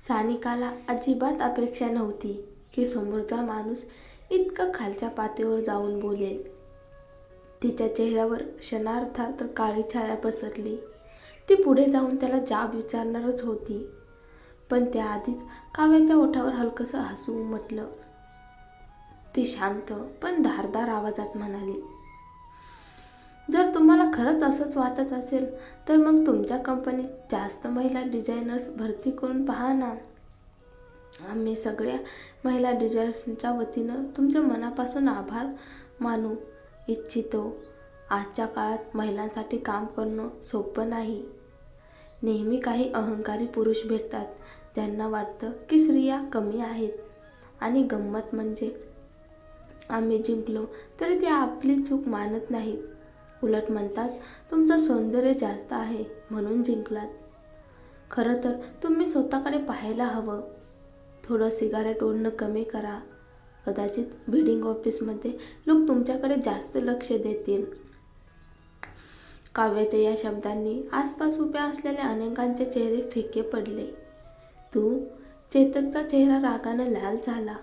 सानिकाला अजिबात अपेक्षा नव्हती की समोरचा माणूस इतकं खालच्या पातळीवर जाऊन बोलेल. तिच्या चेहऱ्यावर क्षणार्धात काळी छाया पसरली. ती पुढे जाऊन त्याला जाब विचारणारच होती, पण त्याआधीच काव्याच्या ओठावर हलकंसं हसू उमटलं. ती शांत पण धारदार आवाजात म्हणाली, जर तुम्हाला खरंच असंच वाटत असेल तर मग तुमच्या कंपनीत जास्त महिला डिझायनर्स भरती करून पहा ना. आम्ही सगळ्या महिला डिझायनर्सच्या वतीनं तुमचे मनापासून आभार मानू इच्छितो. आजच्या काळात महिलांसाठी काम करणं सोपं नाही. नेहमी काही अहंकारी पुरुष भेटतात ज्यांना वाटतं की स्त्रिया कमी आहेत. आणि गंमत म्हणजे आम्ही जिंकलो तरी ते आपली चूक मानत नाहीत. उलट म्हणतात तुमचं सौंदर्य जास्त आहे म्हणून जिंकलात. खरं तर तुम्ही स्वतःकडे पाहायला हवं. थोडं सिगारेट ओढणं कमी करा. कदाचित बिडिंग ऑफिसमध्ये लोक तुमच्याकडे जास्त लक्ष देतील. काव्याच्या या शब्दांनी आसपास उभ्या असलेल्या अनेकांचे चेहरे फिके पडले. चेतकचा चेहरा रागानं लाल झाला.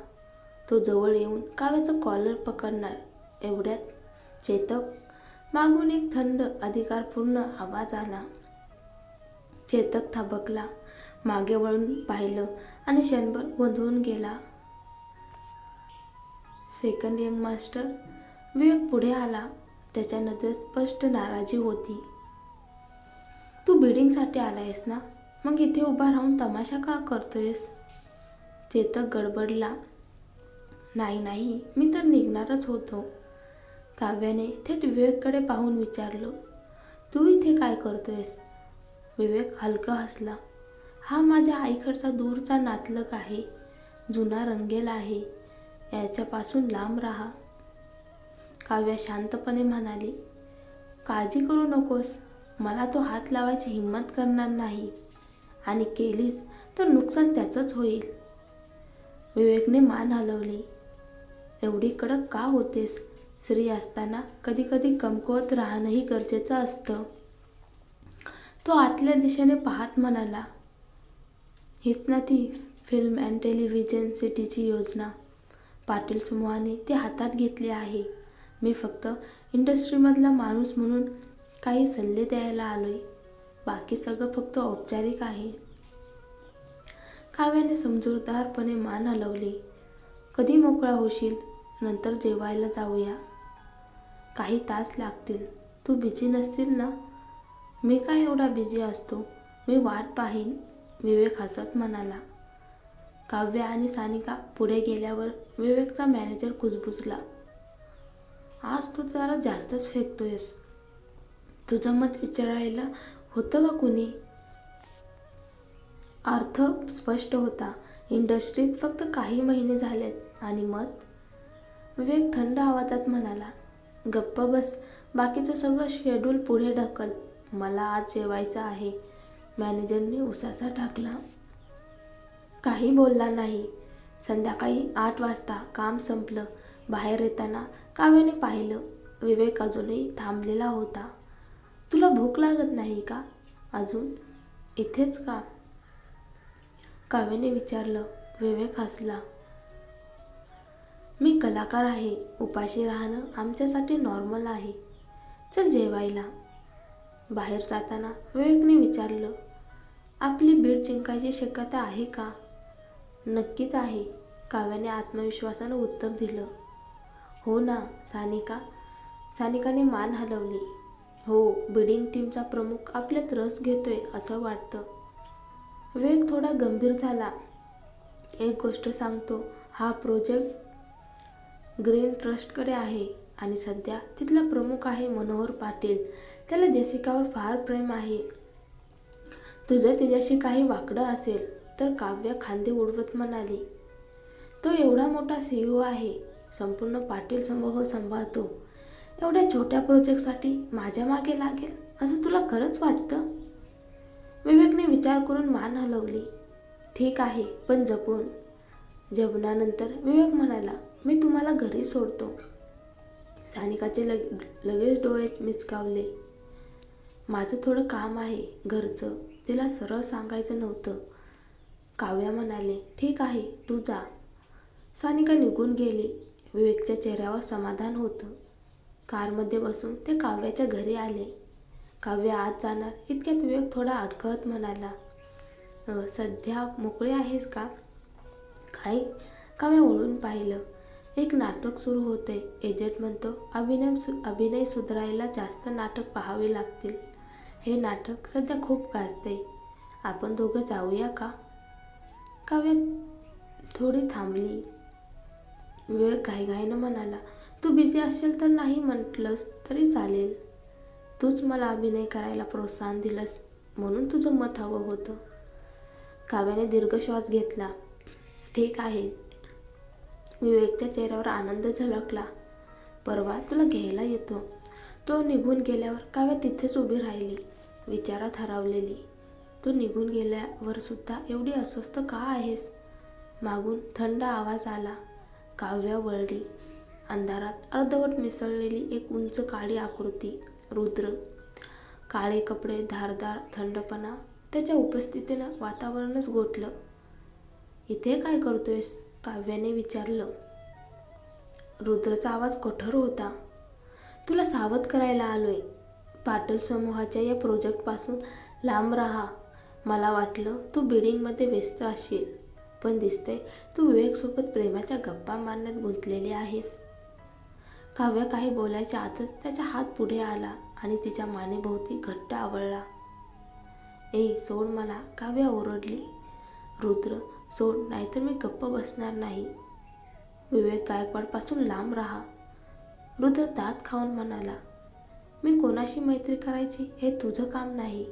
तो जवळ येऊन काव्याचं कॉलर पकडणार एवढ्यात चेतक मागून एक थंड अधिकारपूर्ण आवाज आला. चेतक थबकला, मागे वळून पाहिलं आणि क्षणभर गोंधळून गेला. Second young master. विवेक पुढे आला. त्याच्या नजरेत स्पष्ट नाराजी होती. तू बिडिंगसाठी आलायस ना, मग इथे उभा राहून तमाशा का करतोयस? चेतक गडबडला. नाही, मी तर निघणारच होतो. काव्याने थेट विवेककडे पाहून विचारलं, तू इथे काय करतोयस? विवेक हलका हसला. हा माझ्या आईकडचा दूरचा नातलग आहे. जुना रंगेल आहे. याच्यापासून लांब राहा. काव्या शांतपणे म्हणाली, काळजी करू नकोस. मला तो हात लावायची हिंमत करणार नाही. आणि केलीस तर नुकसान त्याचंच होईल. विवेकने मान हलवली. एवढी कडक का होतेस? स्त्री असताना कधी कधी कमकुवत राहणंही गरजेचं असतं. तो आतल्या दिशेने पाहत म्हणाला, हीच ना ती फिल्म अँड टेलिव्हिजन सिटीची योजना. पाटील समूहाने ती हातात घेतली आहे. मी फक्त इंडस्ट्रीमधला माणूस म्हणून काही सल्ले द्यायला आलोय. बाकी सगळं फक्त औपचारिक आहे. काव्याने समजूतदारपणे मान हलवली. कधी मोकळा होशील? नंतर जेवायला जाऊया. काही तास लागतील. तू बिझी नसतील ना? मी काय एवढा बिझी असतो. मी वाट पाहीन. विवेक हसत म्हणाला. काव्य आणि सानिका पुढे गेल्यावर विवेकचा मॅनेजर कुजबुजला. आज तू जरा जास्तच फेकतोयस. तुझं मत विचारायला होतं का कुणी? अर्थ स्पष्ट होता. इंडस्ट्रीत फक्त काही महिने झालेत आणि मत? विवेक थंड आवाजात म्हणाला, गप्प बस. बाकीचं सगळं शेड्यूल पुढे ढकल. मला आज जेवायचं आहे. मॅनेजरने उसासा टाकला. काही बोलला नाही. संध्याकाळी 8 वाजता काम संपलं. बाहेर येताना काव्याने पाहिलं, विवेक अजूनही थांबलेला होता. तुला भूक लागत नाही का अजून? इथेच का? काव्याने विचारलं. विवेक हसला. मी कलाकार आहे. उपाशी राहणं आमच्यासाठी नॉर्मल आहे. चल जेवायला. बाहेर जाताना विवेकने विचारलं, आपली बीड जिंकायची शक्यता आहे का? नक्कीच आहे. काव्याने आत्मविश्वासानं उत्तर दिलं. हो ना सानिकाने मान हलवली. हो, बिडिंग टीमचा प्रमुख आपल्यात रस घेतोय असं वाटतं. विवेक थोडा गंभीर झाला. एक गोष्ट सांगतो, हा प्रोजेक्ट ग्रीन ट्रस्टकडे आहे आणि सध्या तिथला प्रमुख आहे मनोहर पाटील. त्याला जेसिकावर फार प्रेम आहे. तुझं तिच्याशी काही वाकडं असेल तर? काव्य खांदे उडवत म्हणाली. तो एवढा मोठा CEO आहे. संपूर्ण पाटील समूह सांभाळतो. एवढ्या छोट्या प्रोजेक्टसाठी माझ्या मागे लागेल असं तुला खरंच वाटतं? विवेकने विचार करून मान हलवली. ठीक आहे, पण जपून. जेवणानंतर विवेक म्हणाला, मी तुम्हाला घरी सोडतो. सानिकाचे लगेच डोळे मिचकावले. माझं थोडं काम आहे घरचं. तिला सरळ सांगायचं नव्हतं. काव्या म्हणाले, ठीक आहे, तू जा. सानिका निघून गेली. विवेकच्या चेहऱ्यावर समाधान होतं. कारमध्ये बसून ते काव्याच्या घरी आले. काव्य आत जाणार इतक्यात विवेक थोडा अडखळत म्हणाला, सध्या मोकळे आहेस का? काय? काव्या वळून पाहिलं. एक नाटक सुरू होते. एजंट म्हणतो अभिनय सुधारायला जास्त नाटक पाहावे लागतील. हे नाटक सध्या खूप गाजते. आपण दोघं जाऊया का? काव्या थोडी थांबली. विवेक घाईघाईनं म्हणाला, तू बिझी असेल तर नाही म्हटलंस तरी चालेल. तूच मला अभिनय करायला प्रोत्साहन दिलंस म्हणून तुझं मत हवं होतं. काव्याने दीर्घ श्वास घेतला. ठीक आहे. विवेकच्या चेहऱ्यावर आनंद झळकला. परवा तुला घ्यायला येतो. तो निघून गेल्यावर काव्या तिथेच उभी राहिली, विचारात हरवलेली. तो निघून गेल्यावर सुद्धा एवढी अस्वस्थ का आहेस? मागून थंड आवाज आला. काव्या वळली. अंधारात अर्धवट मिसळलेली एक उंच काळी आकृती, रुद्र. काळे कपडे, धारदार थंडपणा. त्याच्या उपस्थितीनं वातावरणच गोठलं. इथे काय करतोयस? काव्याने विचारलं. रुद्रचा आवाज कठोर होता. तुला सावध करायला आलोय. पाटील समूहाच्या या प्रोजेक्टपासून लांब राहा. मला वाटलं तू बिल्डिंगमध्ये व्यस्त असशील, पण दिसतंय तू विवेकसोबत प्रेमाच्या गप्पा मारण्यात गुंतलेली आहेस. काव्या काही बोलायच्या आतच त्याचा हात पुढे आला आणि तिच्या मानेभोवती घट्ट आवळला. सोड मला, काव्या ओरडली. रुद्र, सोड, नाहीतर मी गप्प बसणार नाही. विवेक गायकवाडपासून लांब राहा. रुद्र दात खाऊन म्हणाला, मी कोणाशी मैत्री करायची हे तुझं काम नाही.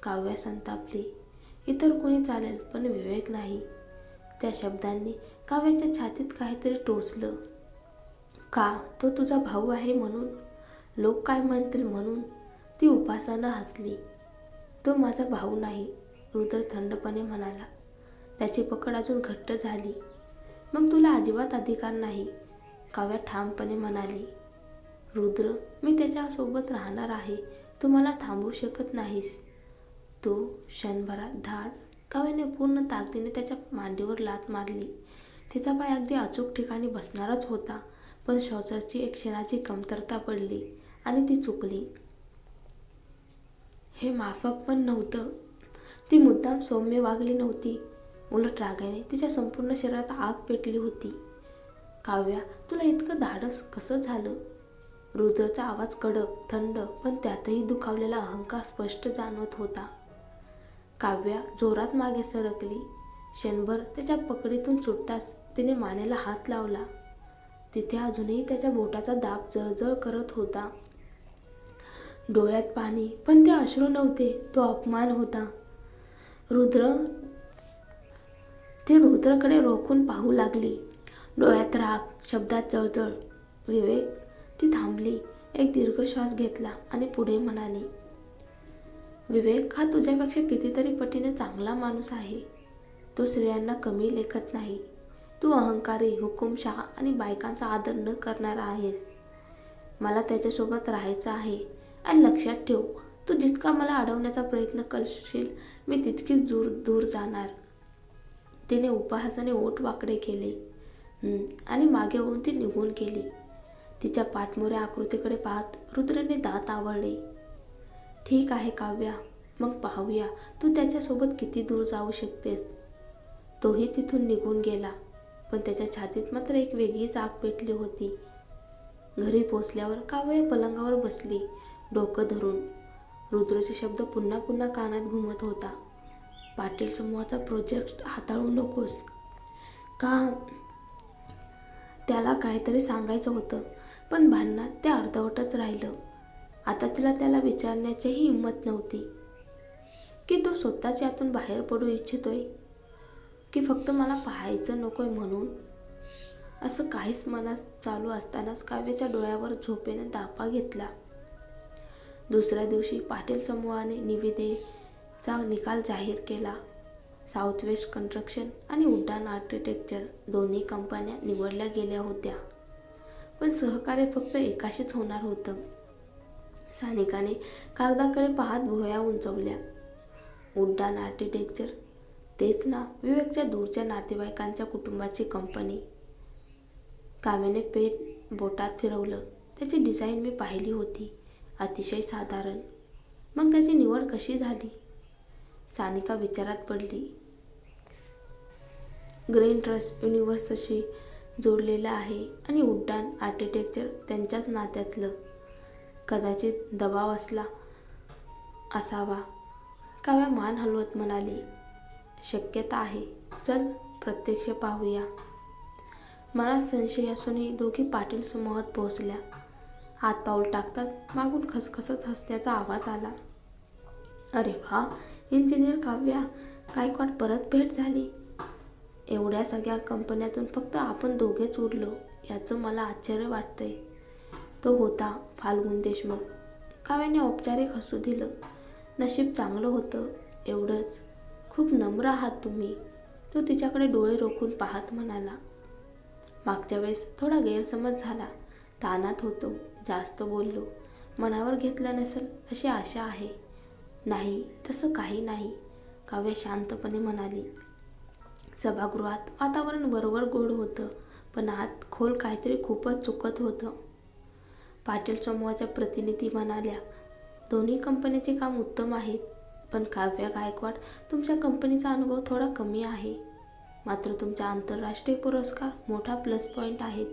काव्या संतापली. इतर कुणी चालेल पण विवेक नाही. त्या शब्दांनी काव्याच्या छातीत काहीतरी टोचलं. का? तो तुझा भाऊ आहे म्हणून? लोक काय म्हणतील म्हणून? ती उपासानं हसली. तो माझा भाऊ नाही, रुद्र थंडपणे म्हणाला. त्याची पकड अजून घट्ट झाली. मग तुला अजिबात अधिकार नाही, काव्या ठामपणे म्हणाली. रुद्र, मी त्याच्यासोबत राहणार आहे. तू मला थांबवू शकत नाहीस. तू क्षणभरात धाड. काव्याने पूर्ण ताकदीने त्याच्या मांडीवर लाथ मारली. तिचा पाय अगदी अचूक ठिकाणी बसणारच होता, पण श्वासाची एक क्षणाची कमतरता पडली आणि ती चुकली. हे माफक पण नव्हतं. ती मुद्दाम सौम्य वागली नव्हती. उलट रागाने तिच्या संपूर्ण शरीरात आग पेटली होती. काव्या, तुला इतकं धाडस कसं झालं? रुद्रचा आवाज कडक, थंड, पण त्यातही दुखावलेला अहंकार स्पष्ट जाणवत होता. काव्या जोरात मागे सरकली. क्षणभर त्याच्या पकडीतून सुटताच तिने मानेला हात लावला. तिथे अजूनही त्याच्या बोटाचा दाब जळजळ करत होता. डोळ्यात पाणी, पण ते अश्रू नव्हते, तो अपमान होता. ती रुद्रकडे रोखून पाहू लागली. डोळ्यात राग, शब्दात जळजळ. विवेक. ती थांबली, एक दीर्घ श्वास घेतला आणि पुढे म्हणाली, विवेक हा तुझ्यापेक्षा कितीतरी पटीने चांगला माणूस आहे. तो स्त्रियांना कमी लेखत नाही. तू अहंकारी, हुकुमशहा आणि बायकांचा आदर न करणारा आहेस. मला त्याच्यासोबत राहायचं आहे. आणि लक्षात ठेव, तू जितका मला अडवण्याचा प्रयत्न करशील मी तितकीच दूर जाणार. तिने उपहासाने ओठ वाकडे केले आणि मागे वळून ती निघून गेली. तिच्या पाठमोऱ्या आकृतीकडे पाहत रुद्रने दात आवळले. ठीक आहे काव्या, मग पाहूया तू त्याच्यासोबत किती दूर जाऊ शकतेस. तोही तिथून निघून गेला, पण त्याच्या छातीत मात्र एक वेगळीच आग पेटली होती. घरी पोचल्यावर काव्या पलंगावर बसली, डोकं धरून. रुद्रचे शब्द पुन्हा पुन्हा कानात घुमत होता. पाटील समूहाचा प्रोजेक्ट हाताळू नकोस का? त्याला काहीतरी सांगायचं होतं, पण भांडणात ते अर्धवटच राहिलं. आता तिला त्याला विचारण्याचीही हिंमत नव्हती की तो स्वतःच यातून बाहेर पडू इच्छितोय, की फक्त मला पाहायचं नकोय म्हणून. असं काहीच मनात चालू असतानाच काव्याच्या डोळ्यावर झोपेने दापा घेतला. दुसऱ्या दिवशी पाटील समूहाने निविदेचा निकाल जाहीर केला. साऊथ वेस्ट कन्स्ट्रक्शन आणि उड्डाण आर्किटेक्चर दोन्ही कंपन्या निवडल्या गेल्या होत्या, पण सहकार्य फक्त एकाशीच होणार होतं. सानिकाने कागदाकडे पाहत भुवया उंचवल्या. उड्डाण आर्किटेक्चर तेच ना, विवेकच्या दूरच्या नातेवाईकांच्या कुटुंबाची कंपनी. काव्याने पेन बोटात फिरवलं. त्याची डिझाईन मी पाहिली होती, अतिशय साधारण. मग त्याची निवड कशी झाली? सानिका विचारात पडली. ग्रीन ट्रस्ट युनिव्हर्सशी जोडलेलं आहे आणि उड्डाण आर्किटेक्चर त्यांच्याच नात्यातलं. कदाचित दबाव असावा. काव्या मान हलवत म्हणाली, शक्यता आहे. चल प्रत्यक्ष पाहूया. मनात संशय असूनही दोघी पाटील समूहात पोहोचल्या. आत पाऊल टाकतात मागून खसखसत हसण्याचा आवाज आला. अरे वा, इंजिनियर काव्या गायकवाड, परत भेट झाली. एवढ्या सगळ्या कंपन्यातून फक्त आपण दोघेच उरलो याचं मला आश्चर्य वाटतंय. तो होता फाल्गुन देशमुख. काव्याने औपचारिक हसू दिलं. नशीब चांगलं होतं एवढंच. खूप नम्र आहात तुम्ही. तो तिच्याकडे डोळे रोखून पाहत म्हणाला. मागच्या वेळेस थोडा गैरसमज झाला. ताणात होतो, जास्त बोललो. मनावर घेतलं नसेल अशी आशा आहे. नाही, तसं काही नाही, काव्या शांतपणे म्हणाली. सभागृहात वातावरण बरोबर गोड होतं, पण आत खोल काहीतरी खूपच चुकत होतं. पाटील समूहाच्या प्रतिनिधी म्हणाल्या, दोन्ही कंपनीचे काम उत्तम आहेत, पण काव्या गायकवाड, तुमच्या कंपनीचा अनुभव थोडा कमी आहे. मात्र तुमचा आंतरराष्ट्रीय पुरस्कार मोठा प्लस पॉईंट आहेत.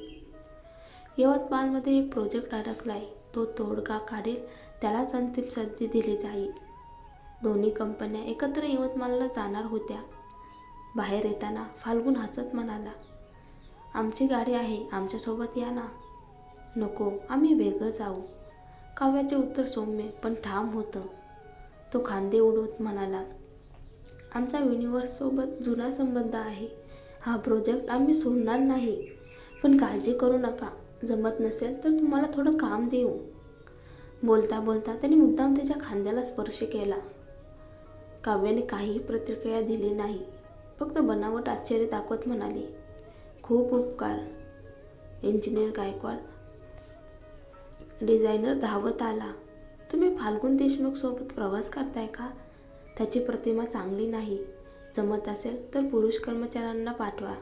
यवतमाळमध्ये एक प्रोजेक्ट अडकलाय. तो तोडगा काढेल त्यालाच अंतिम संधी दिली जाईल. दोन्ही कंपन्या एकत्र यवतमाळला जाणार होत्या. बाहेर येताना फाल्गुन हसत म्हणाला, आमची गाडी आहे, आमच्यासोबत या ना. नको, आम्ही वेगळं जाऊ. काव्याचे उत्तर सौम्य पण ठाम होतं. तो खांदे उडवत म्हणाला, आमचा युनिव्हर्ससोबत जुना संबंध आहे. हा प्रोजेक्ट आम्ही सोडणार नाही. पण काळजी करू नका, जमत नसेल तर तुम्हाला थोडं काम देऊ. बोलता बोलता त्याने मुद्दाम त्याच्या खांद्याला स्पर्श केला. काव्याने काहीही प्रतिक्रिया दिली नाही. फक्त बनावट आश्चर्य दाखवत म्हणाली, खूप उपकार. इंजिनियर गायकवाड. डिझायनर धावत आला. तुम्ही फाल्गुन देशमुख सोबत प्रवास करताय का? त्याची प्रतिमा चांगली नाही. जमत असेल तर पुरुष कर्मचाऱ्यांना पाठवा.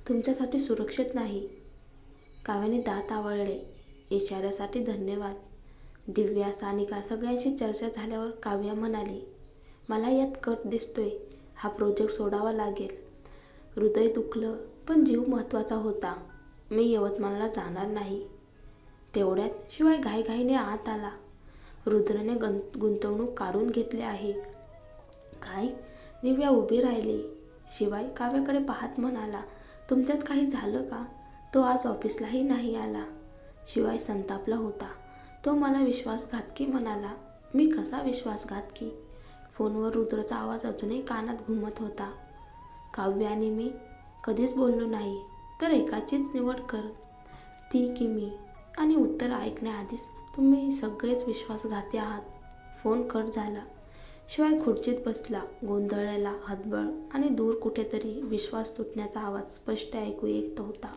तुमच्यासाठी सुरक्षित नाही. काव्याने दात आवळले. इशाऱ्यासाठी धन्यवाद. दिव्या, सानिका सगळ्यांशी चर्चा झाल्यावर काव्या म्हणाली, मला यात कट दिसतोय. हा प्रोजेक्ट सोडावा लागेल. हृदय दुखलं, पण जीव महत्त्वाचा होता. मी यवतमाळला जाणार नाही. तेवढ्यात शिवाय घाईघाईने आत आला. रुद्रने गुंतवणूक काढून घेतली आहे. काय? दिव्या उभी राहिली. शिवाय काव्याकडे पाहत म्हणाला, तुमच्यात काही झालं का? तो आज ऑफिसलाही नाही आला. शिवाय संतापला होता. तो मला विश्वासघातकी म्हणाला. मी कसा विश्वासघातकी? फोनवर रुद्रचा आवाज अजूनही कानात घुमत होता. काव्य आणि मी कधीच बोललो नाही. तर एकाचीच निवड कर, ती की मी. आणि उत्तर ऐकण्याआधीच तुम्ही सगळेच विश्वासघाती आहात. फोन कट झाला. शिवाय खुर्चीत बसला. गोंधळलेला, हतबल आणि दूर कुठेतरी विश्वास तुटण्याचा आवाज स्पष्ट ऐकू येत होता.